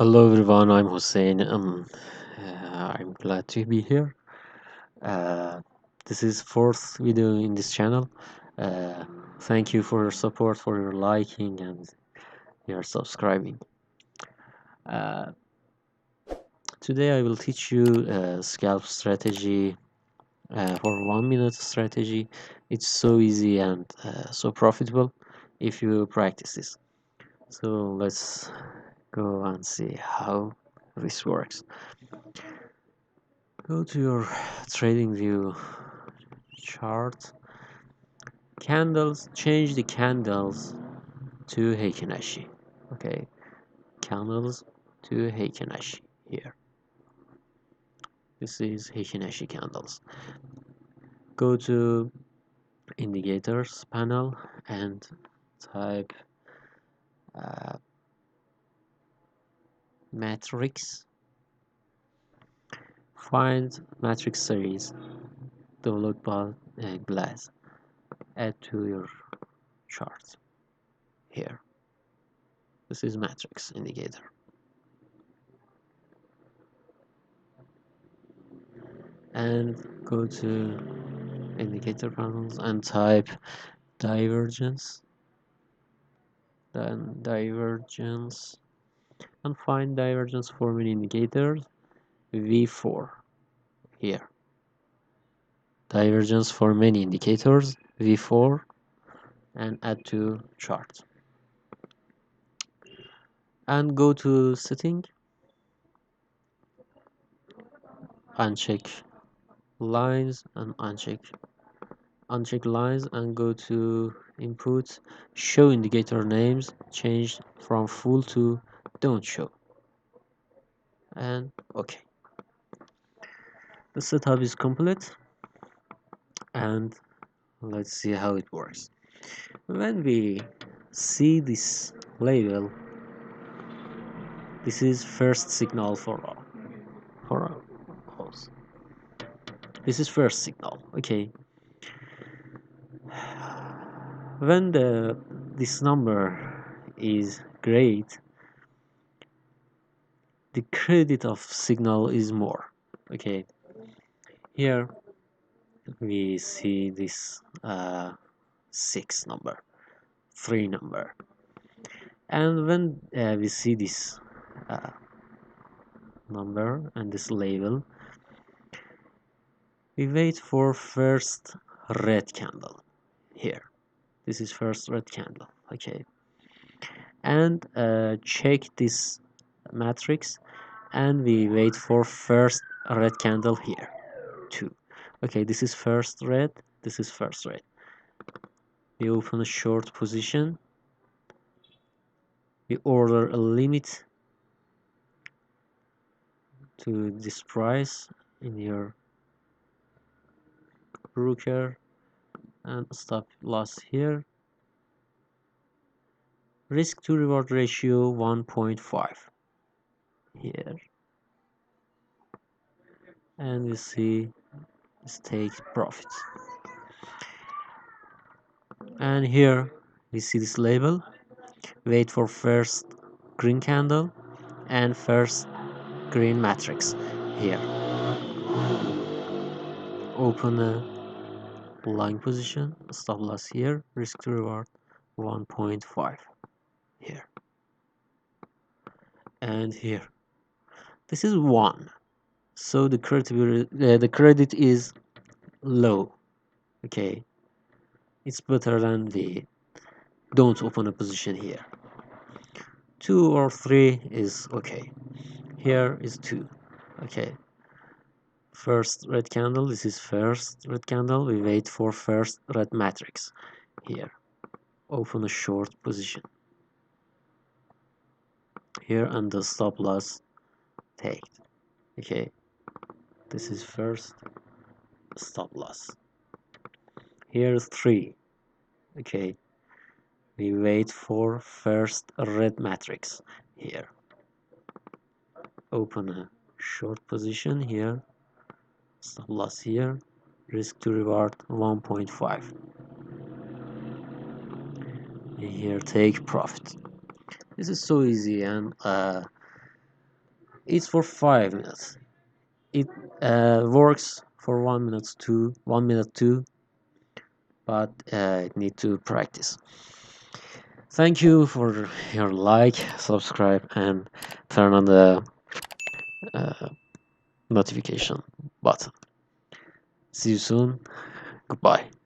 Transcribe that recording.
Hello everyone, I'm Hossein. I'm glad to be here. Uh, this is fourth video in this channel. Uh, Thank you for your support, for your liking and your subscribing. Uh, Today I will teach you scalp strategy for 1 minute strategy. It's so easy and so profitable if you practice this. So let's go and see how this works. Go to your trading view chart. Candles, change the candles to Heikin-Ashi. Okay, candles to Heikin-Ashi here. This is Heikin-Ashi candles. Go to indicators panel and type uh, matrix. Find matrix series developed by glass. Add to your chart here. This is matrix indicator. And go to indicator panels and type divergence, then divergence, and find divergence forming indicators V4 here. Divergence for many indicators V4 and add to chart. And go to setting, uncheck lines and uncheck lines and go to input, show indicator names, change from full to don't show, and okay. The setup is complete and let's see how it works. When we see this label, this is first signal for us. This is first signal. Okay. When this number is great, the credit of signal is more. Okay. Here we see this 6 number, 3 number, and when we see this uh, number and this label, we wait for first red candle here. This is first red candle. Okay, and check this matrix and we wait for first red candle here too. Okay, this is first red, this is first red. We open a short position, we order a limit to this price in your broker and stop loss here. Risk to reward ratio 1.5 here, and we see this take profit. And here we see this label, wait for first green candle and first green matrix here. Open a line position, stop loss here, risk to reward 1.5 here, and here. This is 1, so the credit is low. Okay, it's better than the don't open a position here. 2 or 3 is okay. Here is 2. Okay, first red candle, this is first red candle, we wait for first red matrix here. Open a short position here and the stop loss take. Okay, this is first stop loss. Here's 3. Okay, we wait for first red matrix here. Open a short position here, stop loss here, risk to reward 1.5. Here take profit. This is so easy, and it's for 5 minutes. It works for 1 minute too, 1 minute too, but it need to practice. Thank you for your like, subscribe, and turn on the uh, notification button. See you soon. Goodbye.